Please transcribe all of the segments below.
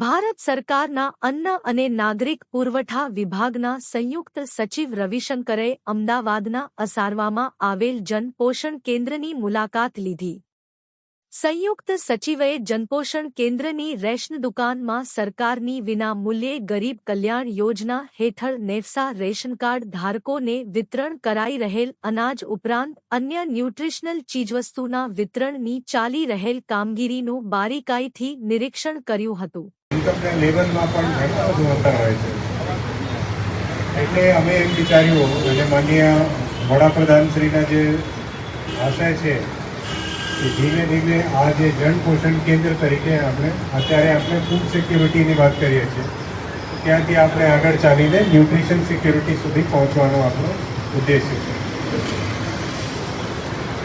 ભારત સરકારના અન્ન અને નાગરિક પુરવઠા વિભાગના સંયુક્ત સચિવ રવિશંકરે અમદાવાદના અસારવામાં આવેલ જન પોષણ કેન્દ્રની મુલાકાત લીધી. સંયુક્ત સચિવે જનપોષણ કેન્દ્રની રેશન દુકાનમાં સરકારની વિના મૂલ્યે ગરીબ કલ્યાણ યોજના હેઠળ નેફસા રેશનકાર્ડ ધારકોને વિતરણ કરાઈ રહેલ અનાજ ઉપરાંત અન્ય ન્યુટ્રિશનલ ચીજવસ્તુના વિતરણની ચાલી રહેલ કામગીરીનું બારીકાઈથી નિરીક્ષણ કર્યું હતું. ઇન્કમના લેવલમાં પણ ઘણો બધો અંતર હોય છે, એટલે અમે એમ વિચાર્યું અને માનનીય વડાપ્રધાનશ્રીના જે આશય છે કે ધીમે ધીમે આ જે જન પોષણ કેન્દ્ર તરીકે આપણે ફૂડ સિક્યુરિટીની વાત કરીએ છીએ, ત્યાંથી આપણે આગળ ચાલીને ન્યુટ્રિશન સિક્યુરિટી સુધી પહોંચવાનો આપણો ઉદ્દેશ્ય છે.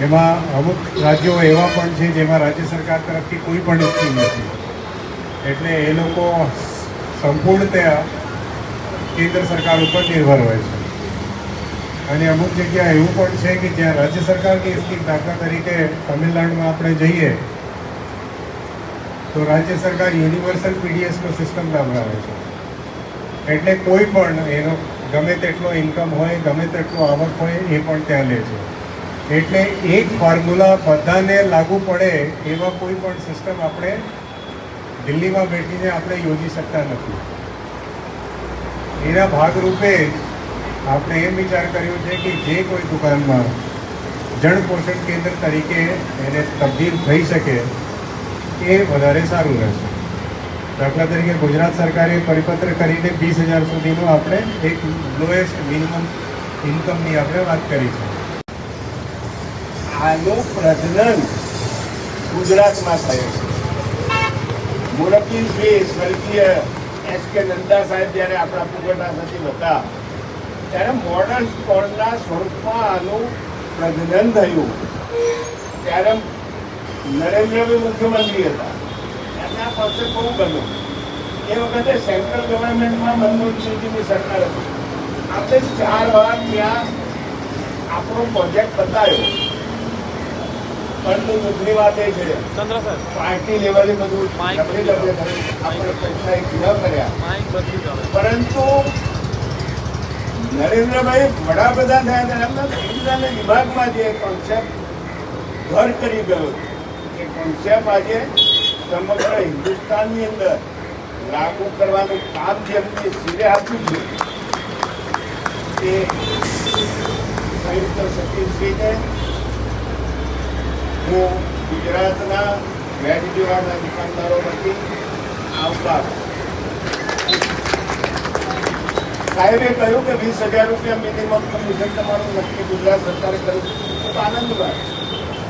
એમાં અમુક રાજ્યો એવા પણ છે જેમાં રાજ્ય સરકાર તરફથી કોઈ પણ સ્કીમ નથી, એટલે એ લોકો સંપૂર્ણતયા કેન્દ્ર સરકાર ઉપર નિર્ભર હોય છે. અને અમુક જગ્યા એવું પણ છે કે જ્યાં રાજ્ય સરકારની સ્કીમ, દાખલા તરીકે તમિલનાડુમાં આપણે જઈએ તો રાજ્ય સરકાર યુનિવર્સલ પીડીએસનો સિસ્ટમ લાવડાવે છે, એટલે કોઈ પણ એનો ગમે તેટલો ઇન્કમ હોય, ગમે તેટલો આવક હોય, એ પણ ત્યાં લે છે. એટલે એક ફોર્મ્યુલા બધાને લાગુ પડે એવા કોઈ પણ સિસ્ટમ આપણે દિલ્હીમાં બેઠીને આપણે યોજી શકતા નથી. એના ભાગરૂપે આપણે એમ વિચાર કર્યો છે કે જે કોઈ દુકાનમાં જન પોષણ કેન્દ્ર તરીકે એને તબદીલ થઈ શકે એ વધારે સારું રહેશે. દાખલા તરીકે ગુજરાત સરકારે પરિપત્ર કરીને 20,000 સુધીનું આપણે એક લોએસ્ટ મિનિમમ ઇન્કમની આપણે વાત કરી છે. આનું પ્રજનન ગુજરાતમાં થયું છે. મુરબ્બી શ્રી સ્વર્ગીય S.K. નંદા સાહેબ જ્યારે આપણા પુગરના સચિવ હતા ત્યારે મોડર્ન સ્કોરના સ્વરૂપમાં આનું પ્રજનન થયું. ત્યારે નરેન્દ્રભાઈ મુખ્યમંત્રી હતા, એમને આ કોન્સેપ્ટ બહુ ગમ્યો. એ વખતે સેન્ટ્રલ ગવર્મેન્ટમાં મનમોહન સિંહજીની સરકાર હતી. આપણે 4 વાર ત્યાં આપણો પ્રોજેક્ટ બતાવ્યો, પરંતુ દુઃખની વાત એ છે પાર્ટી લેવલે બધું આપણે પૈસા પૂરા કર્યા, પરંતુ નરેન્દ્રભાઈ વડાપ્રધાન થયા ત્યારે એમના સંવિધાન વિભાગમાં જે કોન્સેપ્ટ ઘર કરી ગયો એ કોન્સેપ્ટ આજે સમગ્ર હિન્દુસ્તાનની અંદર લાગુ કરવાનું કામ જે એમને શિરે આપ્યું છે તે સંયુક્ત સચિવશ્રીને હું ગુજરાતના વેજદીવાના દુકાનદારો વતી આવકાર. સાહેબે કહ્યું કે 20,000 રૂપિયા મિનિમમ કમિશન તમારું નક્કી ગુજરાત સરકારે કર્યું, ખૂબ આનંદ વાત.